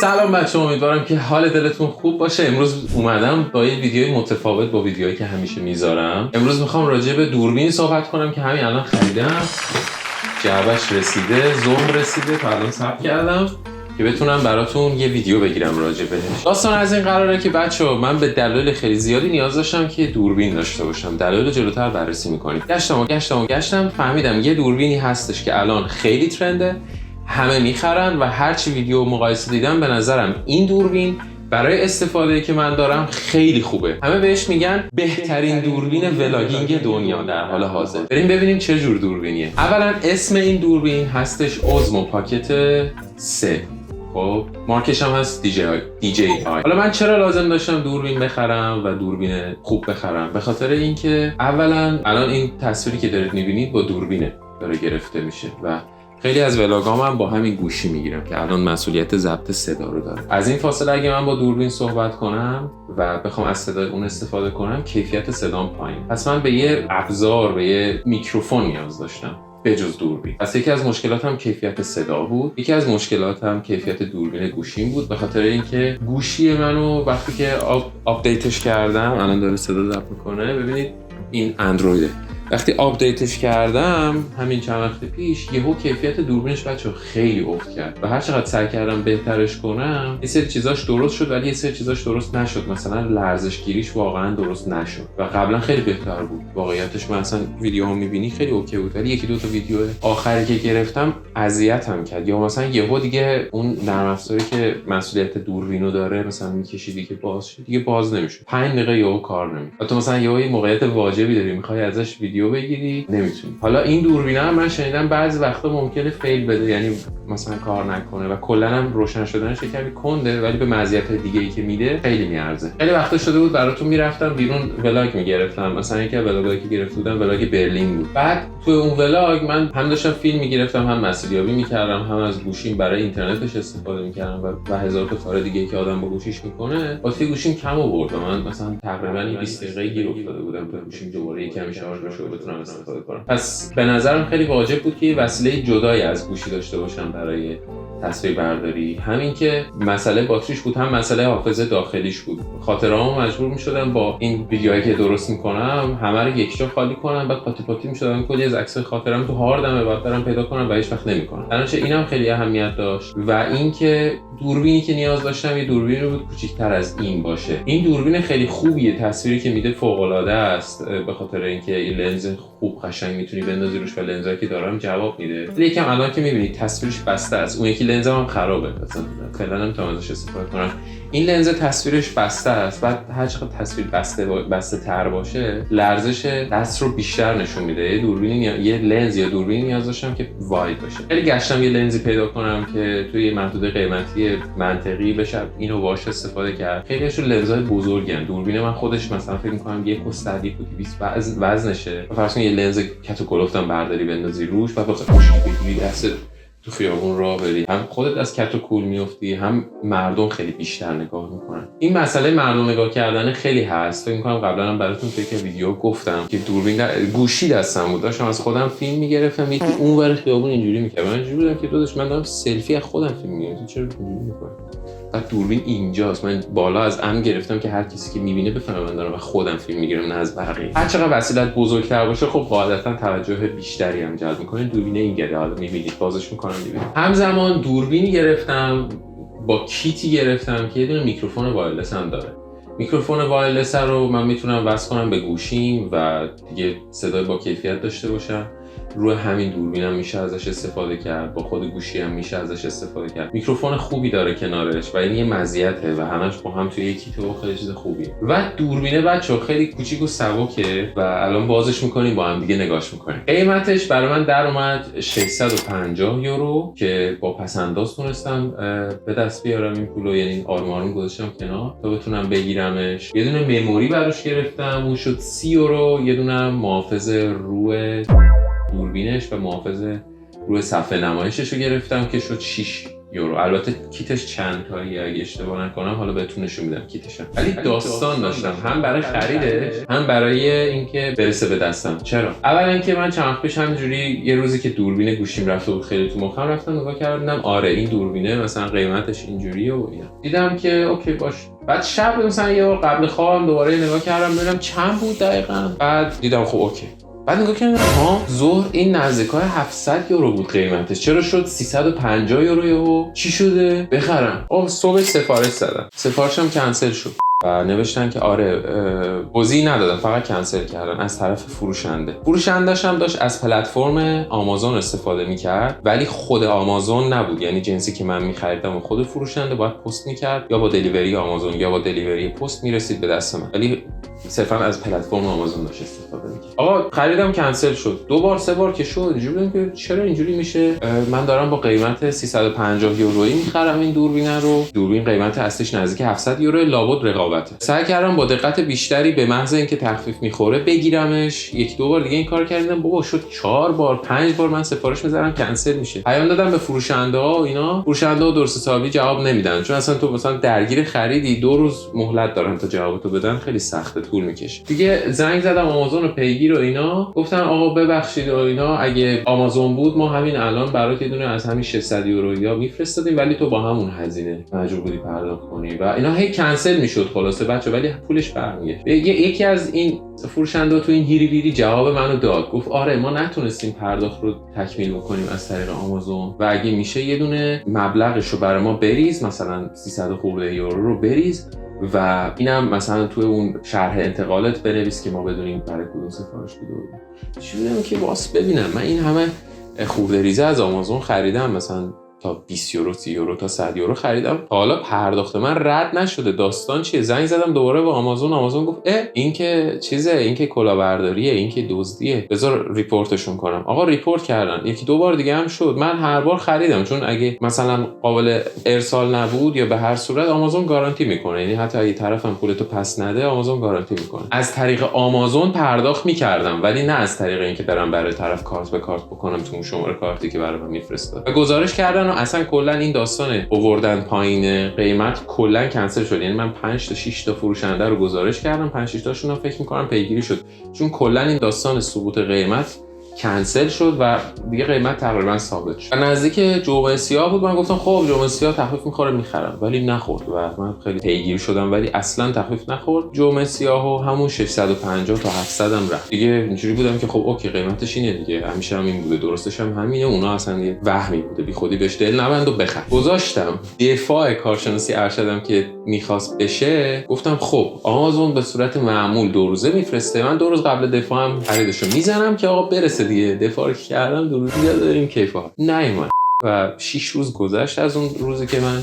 سلام بچه‌ها، امیدوارم که حال دلتون خوب باشه. امروز اومدم با یه ویدیوی متفاوت با ویدیوهایی که همیشه میذارم. امروز میخوام راجع به دوربین صحبت کنم که همین الان خریدم. جعبش رسیده، زوم رسیده، تا الان ثبت کردم که بتونم براتون یه ویدیو بگیرم راجع بهش. داستان از این قراره که بچه‌ها من به دلایل خیلی زیادی نیاز داشتم که دوربین داشته باشم. دلایل جلوتر بررسی می‌کنیم. گشتم فهمیدم یه دوربینی هستش که الان خیلی ترنده، همه میخرن و هرچی ویدیو مقایسه دیدم به نظرم این دوربین برای استفاده که من دارم خیلی خوبه. همه بهش میگن بهترین دوربین ولاگینگ دنیا در حال حاضر. بریم ببینیم چه جور دوربینیه. اولا اسم این دوربین هستش اوزمو پاکت 3. خب مارکش هم هست DJI. حالا من چرا لازم داشتم دوربین بخرم و دوربین خوب بخرم؟ به خاطر اینکه اولا الان این تصویری که دارید میبینید با دوربینه داره گرفته میشه و خیلی از ولاگام هم با همین گوشی میگیرم که الان مسئولیت ضبط صدا رو داره. از این فاصله اگه من با دوربین صحبت کنم و بخوام از صدای اون استفاده کنم کیفیت صدام پایین. پس من به یه ابزار، به یه میکروفون نیاز داشتم بجز دوربین. پس یکی از مشکلاتم کیفیت صدا بود، یکی از مشکلاتم کیفیت دوربین گوشیم بود، به خاطر اینکه گوشی منو وقتی که آپدیتش کردم، الان داره صدا ضبط میکنه، ببینید این اندرویده، وقتی آپدیتش کردم همین چند وقت پیش یهو کیفیت دوربینش بچه‌ها خیلی افت کرد و هر چقدر سعی کردم بهترش کنم یه سری چیزاش درست شد ولی یه سری چیزاش درست نشد. مثلا لرزش گیریش واقعا درست نشد و قبلا خیلی بهتر بود. واقعیتش من اصلا ویدیوها می‌بینی خیلی اوکی بود ولی یکی دو تا ویدیو آخری که گرفتم اذیتم کرد. یا مثلا یهو دیگه اون نرم افزاری که مسئولیت دوربینو داره مثلا می‌کشیدی که باز شد دیگه باز نمی‌شد. 5 دقیقه یهو کار نمی‌کنه. تو مثلا یهو یه موقعیت واجبی داری می‌خوای ازش ویدیو بگیری نمیتونی. حالا این دوربینه هم من شنیدم بعضی وقتا ممکنه فیل بده، یعنی مثلا کار نکنه و کلا هم روشن شدنش کمی کنده ولی به مزیت‌های دیگه‌ای که میده خیلی میارزه. خیلی وقتا شده بود براتون میرفتم بیرون ولاگ میگرفتم، مثلا یکی ولاگایی که گرفته بودم ولاگ برلین بود. بعد تو اون ولاگ من هم داشتم فیلم میگرفتم هم مسئولیابی میکردم هم از گوشیم برای اینترنتش استفاده میکردم و هزار تا کار دیگه‌ای که آدم با گوشیش میکنه. واسه گوشیم کم آورد و من مثلا تقریبا 20 دقیقه گیر افتاده بودم تا گوشیم دوباره یکم شارژ بشه بتونم استفاده کنم. پس به نظرم خیلی واجب بود که یه وسیله جدایی از گوشی داشته باشم برای تصویر برداری. همین که مسئله باتریش بود هم مسئله حافظه داخلیش بود. خاطره‌ام مجبور می‌شدم با این ویدیوهایی که درست می‌کنم همه رو یک جا خالی کنم، بعد قاطی پاتی می‌شدم کلی از عکس خاطرم تو هاردمه بعد برام پیدا کنم و هیچ وقت نمی‌کنم. درنچه اینم خیلی اهمیت داشت و اینکه دوربینی که نیاز داشتم یه دوربینی بود کوچیک‌تر از این باشه. این دوربین خیلی خوبیه، تصویری که میده فوق‌العاده است به خاطر اینکه این لنز خوب قشنگ میتونی بندازی روش و لنزایی که دارم جواب میده. ولی یکم الان که میبینید تصویرش بسته است. اون یکی لنزم هم خرابه مثلا فعلا نمیتونم ازش استفاده کنم. این لنز تصویرش بسته است. بعد هر چقدر تصویر بسته تر باشه لرزش دست رو بیشتر نشون میده. یه دوربین یه لنز یا دوربین نیاز داشتم که واید باشه. خیلی گشتم یه لنزی پیدا کنم که توی محدوده قیمتی منطقی بشه اینو باهاش استفاده کرد. خیلیشون لنزهای بزرگن. دوربین من خودش مثلا فکر می‌کنم 1.1 وزنشه. فرض کن یه لنز کت و کلفتم برداری بندازی روش و بخوای بگیری دست تو خیابون راه بری، هم خودت از کت و کول میافتی هم مردم خیلی بیشتر نگاه میکنن. این مسئله مردم نگاه کردن خیلی هست. فکر میکنم قبلا هم براتون توی ویدیو گفتم که دوربین گوشی دستم بود، داشتم از خودم فیلم میگرفتم یکی اونور خیابون اینجوری میکردم. من اینجوری بودم که داداش من دارم سلفی از خودم فیلم میگیرم، چرا اینجوری میکنی؟ بعد دوربین اینجاست، من بالا از ام گرفتم که هر کسی که میبینه بفهمه من دارم و خودم فیلم میگیرم نه از بقیه. هر چقدر وسیلت بزرگتر باشه خب قاعدتا توجه بیشتری هم جلب میکنه. دوربین این گره حالا میبینید بازش میکنم میبینید. همزمان دوربینی گرفتم با کیتی گرفتم که یه دونه میکروفون وایرلس هم داره. میکروفون وایرلس رو من میتونم وصل کنم به گوشیم و دیگه صدای با کیفیت داشته باشم. روی همین دوربینم میشه ازش استفاده کرد، با خود گوشی هم میشه ازش استفاده کرد. میکروفون خوبی داره کنارش و این یه مزیته و همش با هم توی یکی تو خیلی چیز خوبیه. و دوربینه بچه‌ها خیلی کوچیک و سبکه و الان بازش میکنیم با هم دیگه نگاش میکنیم. قیمتش برای من در اومد 650 یورو که با پس‌انداز تونستم به دست بیارم این پولو، یعنی آروم آروم گذاشتم کنار تا بتونم بگیرمش. یه دونه مموری براش گرفتم اون شد 30 یورو، یه دونه محافظ روی دوربینش و محافظ روی صفحه نمایشش رو گرفتم که شد 6 یورو. البته کیتش چند تاییه اگه اشتباه نکنم، حالا بهتون نشون میدم کیتش. ولی داستان داشتم هم برای خریدش هم برای اینکه برسه به دستم. چرا؟ اولا که من چند وقت پیش همینجوری یه روزی که دوربین گوشیم رفته بود خیلی تو مخم، رفتم نگاه کردم آره این دوربینه مثلا قیمتش اینجوریه و اینا. دیدم که اوکی باش. بعد شب مثلا یه بار قبل خوابم دوباره نگاه کردم ببینم چند بود دقیقاً. بعد دیدم خب اوکی. بعد نگاه کردم ظهر این نزدیکای 700 یورو بود قیمتش، چرا شد 350 یورو یهو؟ چی شده؟ بخرم. صبح سفارش زدم، سفارشم کنسل شد و نوشتن که آره توضیح ندادن، فقط کنسل کردن از طرف فروشنده‌ش هم داشت از پلتفرم آمازون استفاده میکرد ولی خود آمازون نبود، یعنی جنسی که من میخریدم و خود فروشنده باید پست میکرد یا با دلیوری آمازون یا با دلیوری پست میرسید به دست من، ولی صرفا از پلتفرم آمازون داشت استفاده میکرد. آقا خریدم کنسل شد، 2 بار 3 بار که شد اینجوری بودم که چرا اینجوری میشه؟ من دارم با قیمت 350 یورویی میخرم این دوربین رو، دوربین قیمت اصلیش نزدیک 700 یورو، لابد رقابته. سعی کردم با دقت بیشتری به محض اینکه تخفیف میخوره بگیرمش. 1-2 بار دیگه این کار کردم، بابا شد 4 بار 5 بار من سفارش میذارم کنسل میشه. پیام دادم به فروشنده ها و اینا، فروشنده ها درست حسابی جواب نمیدن، چون اصلا تو مثلا درگیر خریدی 2 روز مهلت دارن تا جوابتو بدن، خیلی سخته، طول میکشه. دیگه زنگ زدم آمازون رو پیگیر و اینا، گفتن آقا ببخشید و اینا، اگه آمازون بود ما همین الان برات یه دونه از همین 600 یورو یا میفرستادیم ولی تو با همون هزینه مجبور بودی پرداخت کنی و اینا. هی کنسل میشد خلاصه بچه، ولی پولش برمیگشت. یکی از این فروشنده تو این هیری بیری جواب منو داد، گفت آره ما نتونستیم پرداخت رو تکمیل بکنیم از طریق آمازون و اگه میشه یه دونه مبلغش رو برای ما بریز، مثلا 300 خورده یورو رو بریز و اینم مثلا توی اون شرح انتقالات بنویس که ما بدونیم برای کدوم سفارش بوده. چی بودم که واسه ببینم من این همه خورده ریزه از آمازون خریدم، مثلا تا 20 یورو 30 یورو تا 100 یورو خریدم، حالا پرداخت من رد نشده. داستان چیه؟ زنگ زدم دوباره به آمازون گفت این که چیزه، این که کلاهبرداریه، این که دزدیه، بذار ریپورتشون کنم. آقا ریپورت کردن، 1-2 بار دیگه هم شد. من هر بار خریدم چون اگه مثلا قابل ارسال نبود یا به هر صورت آمازون گارانتی میکنه، یعنی حتی اگه طرفم پولتو پس نده آمازون گارانتی میکنه. از طریق آمازون پرداخت میکردم ولی نه از طریق اینکه برام برای طرف کارت به کارت بکنم تو اون شماره کارتی که برام میفرسته. و گزارش کردن و اصلا کلا این داستان آوردن پایین قیمت کلا کنسل شد. یعنی من 5 تا 6 تا فروشنده رو گزارش کردم، 5-6 تاشون فکر می‌کنم پیگیری شد، چون کلا این داستان سقوط قیمت کنسل شد و دیگه قیمت تقریبا ثابت شد. نزدیک جمعه سیاه بود، من گفتم خب جمعه سیاه تخفیف می‌خوره می‌خرم، ولی نخورد و من خیلی پیگیر شدم ولی اصلا تخفیف نخورد. جمعه سیاهو همون 650 تا 700 هم رفت. دیگه اینجوری بودم که خب اوکی قیمتش اینه دیگه، همیشه هم این بوده، درستش هم همینه، اونا اصلا یه وهمی بوده، بی خودی بهش دل نبند و بخر. گذاشتم دفاع کارشناسی ارشدم که می‌خواست بشه، گفتم خب آمازون به صورت معمول 2 روزه میفرسته، من 2 روز قبل دفاعم خریدشو میزنم که آقا برسه دیگه. دفاع کردم 2 روز دیگه داریم کیفا نیومد و 6 روز گذشت از اون روزی که من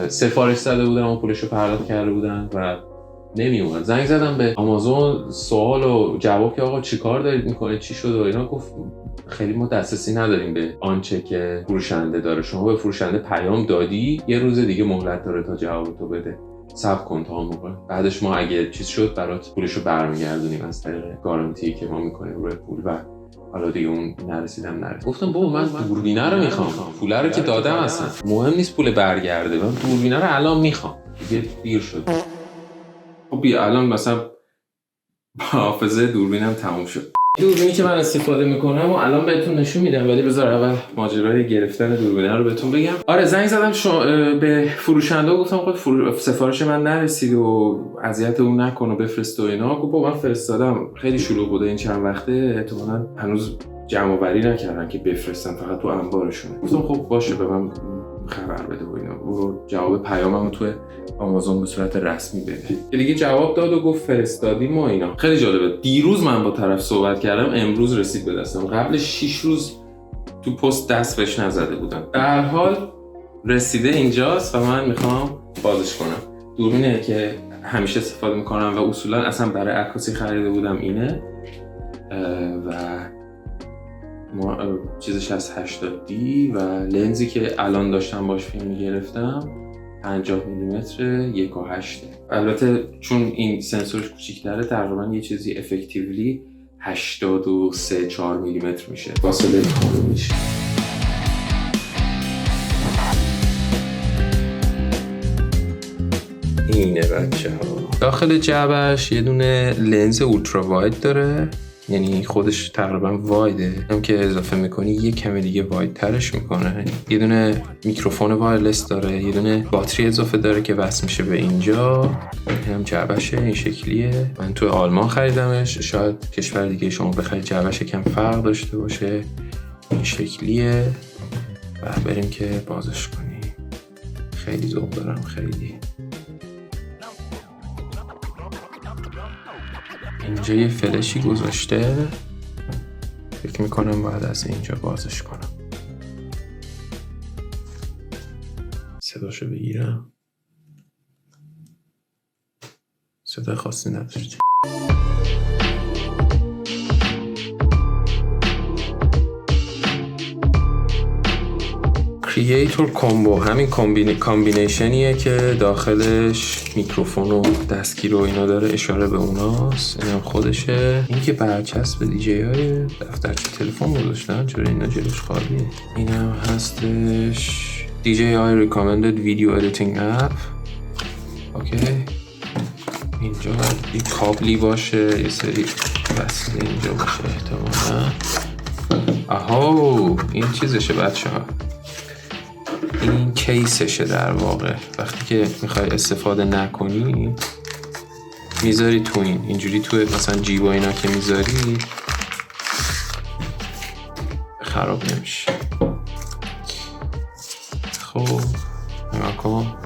سفارش زده بودم و پولشو پرداخت کرده بودم و نمیومد. زنگ زدم به آمازون سوال و جواب که آقا چیکار دارید میکنید، چی شده و اینا. گفت خیلی ما دسترسی نداریم به آنچه که فروشنده داره، شما به فروشنده پیام دادی، یه روز دیگه مهلت داره تا جوابتو بده، صبر کن تا موقع، بعدش ما اگه چیز شد برات پولشو برمیگردونیم از طریق گارانتی که ما میکنیم روی پول. و حالا دیگه اون نرسیدم. گفتم بابا من دوربینه رو میخوام، پول رو که دادم، اصلا مهم نیست پول برگرده، من دوربینه رو الان میخوام. دیگه دیر شد. خب بیا الان مثلا حافظه دوربینم تموم شد. دوربینی که من استفاده میکنم و الان بهتون نشون میدم، ولی بذار اول ماجرای گرفتن دوربینه رو بهتون بگم. آره زنگ زدم به فروشنده و گفتم خب سفارش من نرسید و اذیت اون نکن و بفرست و اینا. گفت من فرستادم، خیلی شلوغ بوده این چند وقته، احتمالاً هنوز جمع آوری نکردن که بفرستن، فقط تو انبارشونه. گفتم خب باشه به من خبر بده و اینا، برو جواب پیاممو تو آمازون به صورت رسمی بده. که دیگه جواب داد و گفت فرستادیم و اینا. خیلی جالبه، دیروز من با طرف صحبت کردم، امروز رسید به دستم، قبل 6 روز تو پست دست بهش نزده بودم. در حال رسیده اینجاست و من میخوام بازش کنم. دوربینه که همیشه استفاده میکنم و اصولا اصلا برای عکاسی خریده بودم اینه و ما چیزش از 80D و لنزی که الان داشتم باش فیلم میگرفتم 50 میلیمتر 1.8. البته چون این سنسورش کوچیک‌تره تقریبا یه چیزی افکتیولی 83-4 میلیمتر میشه، فاصله کامل میشه. اینه بچه ها. داخل جعبش یه دونه لنز اولترا واید داره، یعنی خودش تقریبا وایده، هم که اضافه میکنی یه کمی دیگه واید ترش میکنه. یه دونه میکروفون وایرلس داره، یه دونه باتری اضافه داره که وصل میشه به اینجا. هم جعبشه این شکلیه. من تو آلمان خریدمش، شاید کشور دیگه شما بخرید جعبش کم فرق داشته باشه. این شکلیه و بریم که بازش کنیم. خیلی ذوق دارم، خیلی. اینجا یه فلشی گذاشته، فکر میکنم باید از اینجا بازش کنم. صداشو بگیرم، صدا خاصی نداشت. کریئتور کامبو، همین کامبینیشنیه که داخلش میکروفون و دستگیر و اینا داره، اشاره به اوناست. اینم خودشه. این که برچسب دیجی های دفترچه تلفن گذاشتن، چرا اینا جلوش خالیه؟ اینم هستش DJI Recommended Video Editing App. اوکی. اینجا یه کابلی باشه، یه سری وصل اینجا باشه احتمالا. آهو، این چیزشه بچه ها، این کیسشه در واقع. وقتی که میخوای استفاده نکنی میذاری تو اینجوری تو مثلا جیب و اینا که میذاری خراب نمیشه. خب نگاه کن،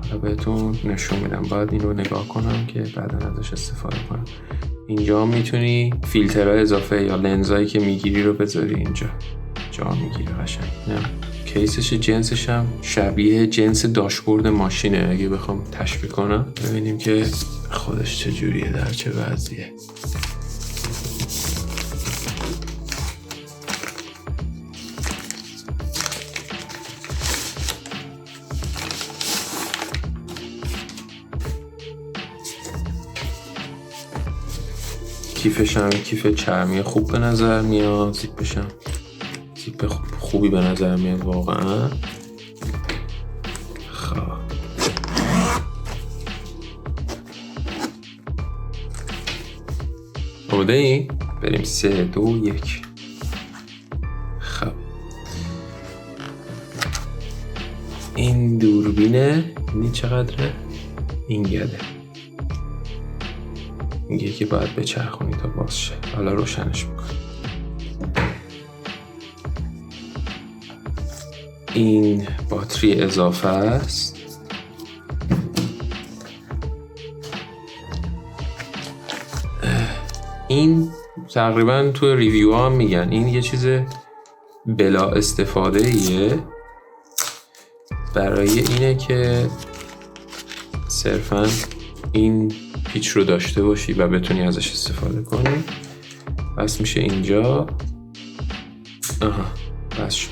حالا بهتون نشون میدم. باید این رو نگاه کنم که بعدا ازش استفاده کنم. اینجا میتونی فیلترهای اضافه یا لنزایی که میگیری رو بذاری اینجا، جا میگیره قشنگ. نه کیسش، جنسش هم شبیه جنس داشبورد ماشینه. اگه بخوام تشبیه کنم ببینیم که خودش چجوریه، در چه وضعیه. کیفش هم کیف چرمی خوب به نظر میاد. زیپش هم زیپ خوبی به نظر میاد واقعا. خب آماده ای؟ بریم 3 2 1. خب این دوربینه. این چقدره؟ این گده. میگه که باید بچرخونی تا باز شه. حالا روشنش میکنم. این باتری اضافه است. این تقریبا تو ریویو هم میگن این یه چیز بلا استفاده ایه، برای اینه که صرفا این پیچ رو داشته باشی و بتونی ازش استفاده کنی. بس میشه اینجا. آها بس شد.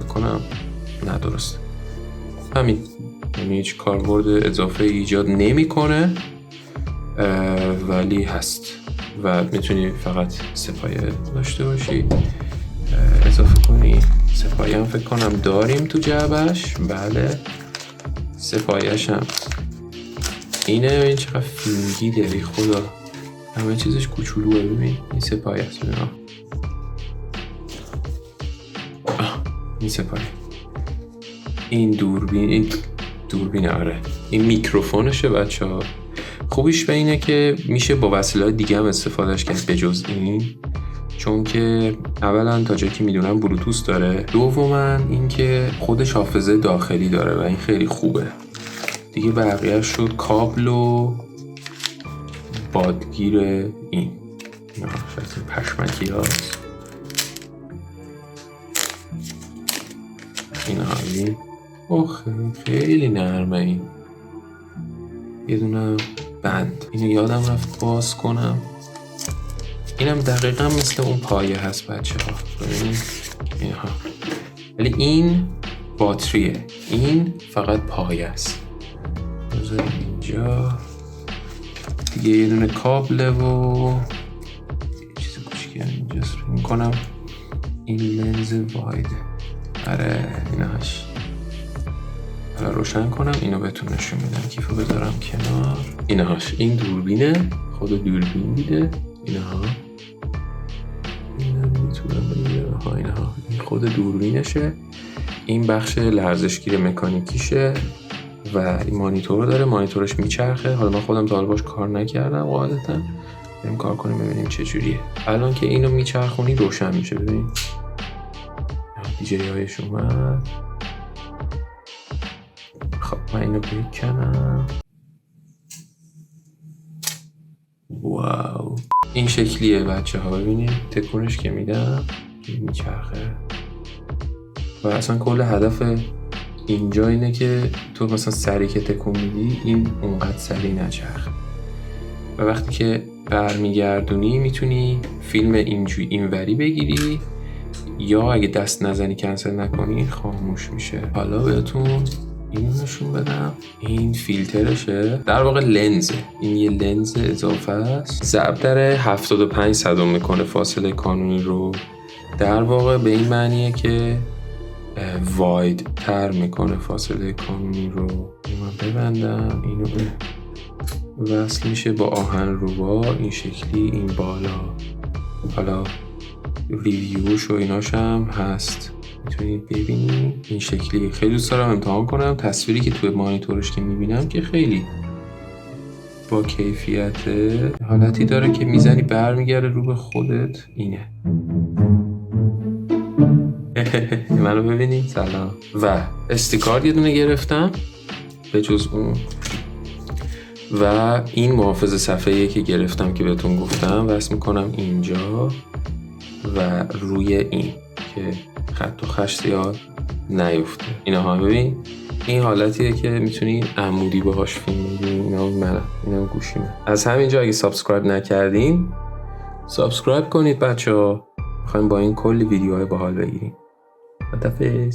بکنم نه درسته. همین، یعنی هیچ کاربرد اضافه ایجاد نمی کنه ولی هست و میتونی فقط سپایه داشته باشی اضافه کنی. سپایه هم فکر کنم داریم تو جعبش. بله سپایه‌ش هم اینه. این چقدر فیلمگی داری خدا، همه چیزش کوچولوه. ببین این سپایه است. این سپایه. این دوربین آره. این میکروفونشه بچه ها. خوبیش به اینه که میشه با وسیله دیگه هم استفادهش کرد بجز این، چون که اولا تا جایی که میدونم بلوتوث داره، دوما این که خودش حافظه داخلی داره و این خیلی خوبه دیگه. بقیه شد کابل و بادگیر. این شاید پشمکی هاست. این خیلی نرمه. این یه دونه بند، اینو یادم رفت باز کنم. اینم دقیقا مثل اون پایه هست بچه ها. ببینید اینها، ولی این باتریه، این فقط پایه است. بذاریم اینجا دیگه. یه دونه کابله و یه چیز کوچیکی اینجاست. فکر میکنم این لنز وایده. آره اینهاش. روشن کنم، اینو بهتون نشون میدم. کیفو بذارم کنار. اینهاش، این دوربینه، خود دوربین میده. اینها میتونم بگیرم. اینها این خود دوربینشه. این بخش لرزشگیر مکانیکیشه و این مانیتور داره. مانیتورش میچرخه. حالا من خودم تا حالا باش کار نکردم قاعدتا. بریم کار کنیم ببینیم چه جوریه. الان که اینو میچرخونی روشن میشه. ببین دیجی هایش اومد. خب من اینو بکنم. واو، این شکلیه بچه ها. ببینید تکونش که میدم میچرخه و اصلا کل هدف اینجا اینه که تو مثلا سری که تکون میدی این اونقدر سری نچرخه و وقتی که برمیگردونی میتونی فیلم اینوری بگیری یا اگه دست نزنی کنسل نکنی خاموش میشه. حالا بهتون اینو نشون بدم. این فیلترشه، در واقع لنزه. این یه لنز اضافه است. ضرب در 75 صدم میکنه فاصله کانونی رو. در واقع به این معنیه که واید تر میکنه فاصله کانونی رو. من ببندم اینو وصل میشه با آهن روبا این شکلی این بالا. حالا ریویوش و ایناش هم هست، میتونید ببینید این شکلی. خیلی دوست دارم امتحان کنم. تصویری که توی مانیتورش که میبینم که خیلی با کیفیت، حالتی داره که میزنی برمیگرده رو به خودت. اینه منو ببینید. سلام. و استیکار یه دونه گرفتم به جز اون و این محافظ صفحه‌ای که گرفتم که بهتون گفتم وصل میکنم اینجا و روی این که خط و خش زیاد نیفته. اینا ها ببین این حالتیه که میتونید عمودی باهاش فیلم بگیرید. اینا گوشیمه. از همینجا اگه سابسکرایب نکردین سابسکرایب کنید بچه ها. میخوایم با این کلی ویدیوهای باحال بگیریم. خداحافظ.